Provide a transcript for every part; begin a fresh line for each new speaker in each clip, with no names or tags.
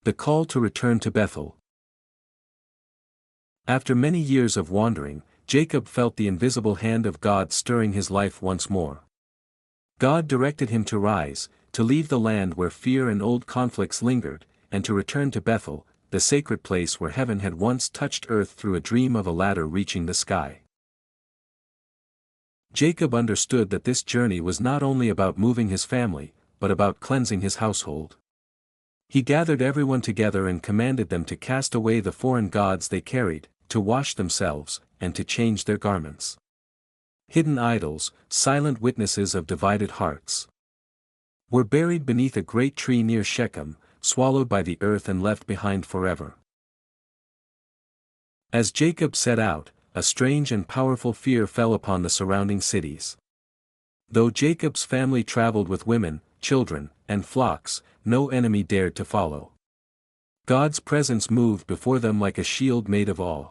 The call to return to Bethel. After many years of wandering, Jacob felt the invisible hand of God stirring his life once more. God directed him to rise, to leave the land where fear and old conflicts lingered, and to return to Bethel, the sacred place where heaven had once touched earth through a dream of a ladder reaching the sky. Jacob understood that this journey was not only about moving his family, but about cleansing his household. He gathered everyone together and commanded them to cast away the foreign gods they carried, to wash themselves, and to change their garments. Hidden idols, silent witnesses of divided hearts, were buried beneath a great tree near Shechem, swallowed by the earth and left behind forever. As Jacob set out, a strange and powerful fear fell upon the surrounding cities. Though Jacob's family traveled with women, children, and flocks, no enemy dared to follow. God's presence moved before them like a shield made of awe.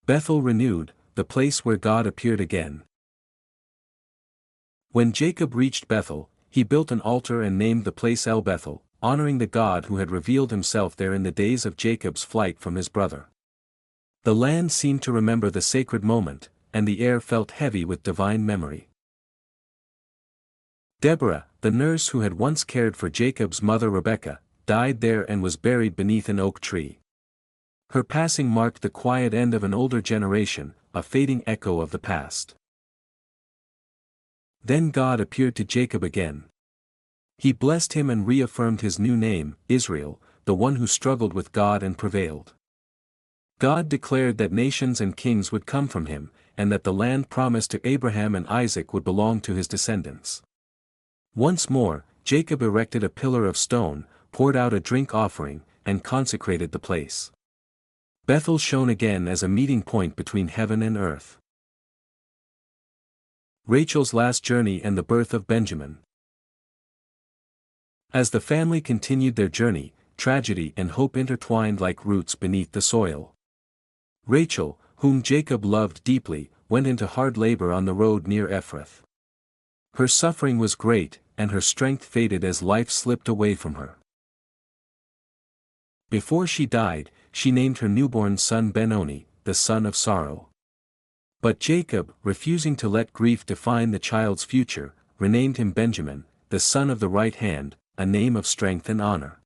Bethel renewed, the place where God appeared again. When Jacob reached Bethel, he built an altar and named the place El Bethel, honoring the God who had revealed himself there in the days of Jacob's flight from his brother. The land seemed to remember the sacred moment, and the air felt heavy with divine memory. Deborah, the nurse who had once cared for Jacob's mother Rebekah, died there and was buried beneath an oak tree. Her passing marked the quiet end of an older generation, a fading echo of the past. Then God appeared to Jacob again. He blessed him and reaffirmed his new name, Israel, the one who struggled with God and prevailed. God declared that nations and kings would come from him, and that the land promised to Abraham and Isaac would belong to his descendants. Once more, Jacob erected a pillar of stone, poured out a drink offering, and consecrated the place. Bethel shone again as a meeting point between heaven and earth. Rachel's last journey and the birth of Benjamin. As the family continued their journey, tragedy and hope intertwined like roots beneath the soil. Rachel, whom Jacob loved deeply, went into hard labor on the road near Ephrath. Her suffering was great, and her strength faded as life slipped away from her. Before she died, she named her newborn son Ben-Oni, the son of sorrow. But Jacob, refusing to let grief define the child's future, renamed him Benjamin, the son of the right hand, a name of strength and honor.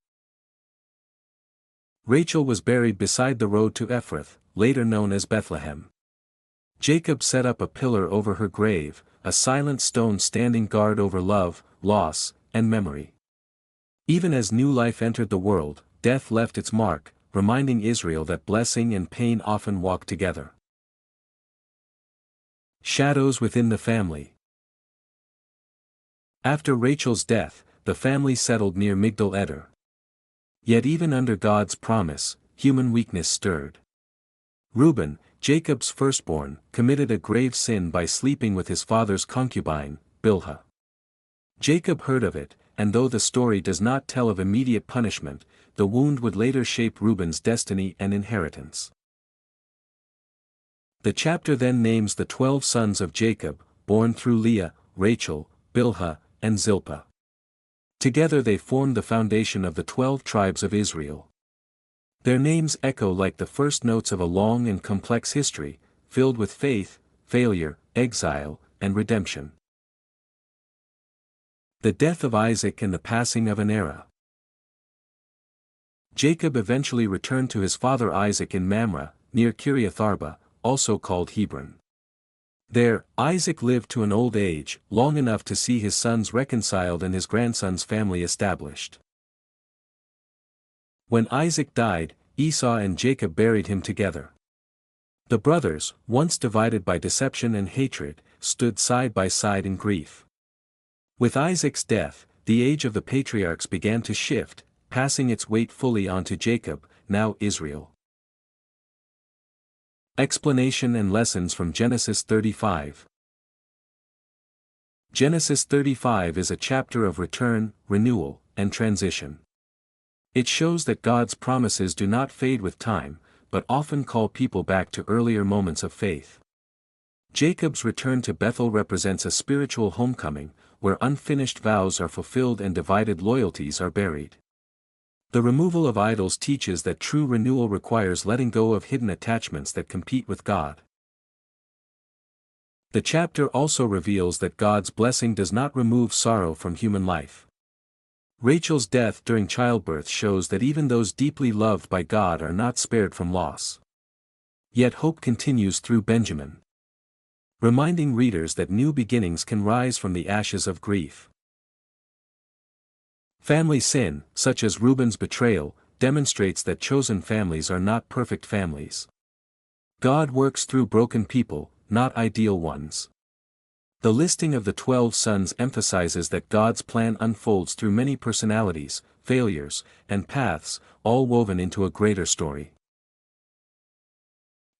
Rachel was buried beside the road to Ephrath, later known as Bethlehem. Jacob set up a pillar over her grave, a silent stone standing guard over love, loss, and memory. Even as new life entered the world, death left its mark, reminding Israel that blessing and pain often walk together. Shadows within the family. After Rachel's death, the family settled near Migdal Eder. Yet even under God's promise, human weakness stirred. Reuben, Jacob's firstborn, committed a grave sin by sleeping with his father's concubine, Bilhah. Jacob heard of it, and though the story does not tell of immediate punishment, the wound would later shape Reuben's destiny and inheritance. The chapter then names the 12 sons of Jacob, born through Leah, Rachel, Bilhah, and Zilpah. Together they formed the foundation of the 12 tribes of Israel. Their names echo like the first notes of a long and complex history, filled with faith, failure, exile, and redemption. The death of Isaac and the passing of an era. Jacob eventually returned to his father Isaac in Mamre, near Kiriath Arba, also called Hebron. There, Isaac lived to an old age, long enough to see his sons reconciled and his grandson's family established. When Isaac died, Esau and Jacob buried him together. The brothers, once divided by deception and hatred, stood side by side in grief. With Isaac's death, the age of the patriarchs began to shift, passing its weight fully onto Jacob, now Israel. Explanation and lessons from Genesis 35. Genesis 35 is a chapter of return, renewal, and transition. It shows that God's promises do not fade with time, but often call people back to earlier moments of faith. Jacob's return to Bethel represents a spiritual homecoming, where unfinished vows are fulfilled and divided loyalties are buried. The removal of idols teaches that true renewal requires letting go of hidden attachments that compete with God. The chapter also reveals that God's blessing does not remove sorrow from human life. Rachel's death during childbirth shows that even those deeply loved by God are not spared from loss. Yet hope continues through Benjamin, reminding readers that new beginnings can rise from the ashes of grief. Family sin, such as Reuben's betrayal, demonstrates that chosen families are not perfect families. God works through broken people, not ideal ones. The listing of the 12 sons emphasizes that God's plan unfolds through many personalities, failures, and paths, all woven into a greater story.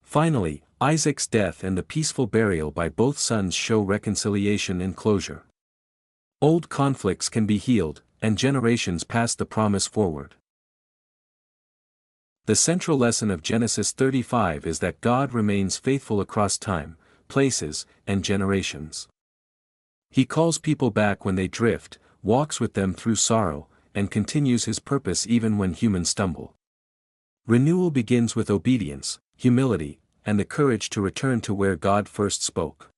Finally, Isaac's death and the peaceful burial by both sons show reconciliation and closure. Old conflicts can be healed, and generations pass the promise forward. The central lesson of Genesis 35 is that God remains faithful across time, places, and generations. He calls people back when they drift, walks with them through sorrow, and continues his purpose even when humans stumble. Renewal begins with obedience, humility, and the courage to return to where God first spoke.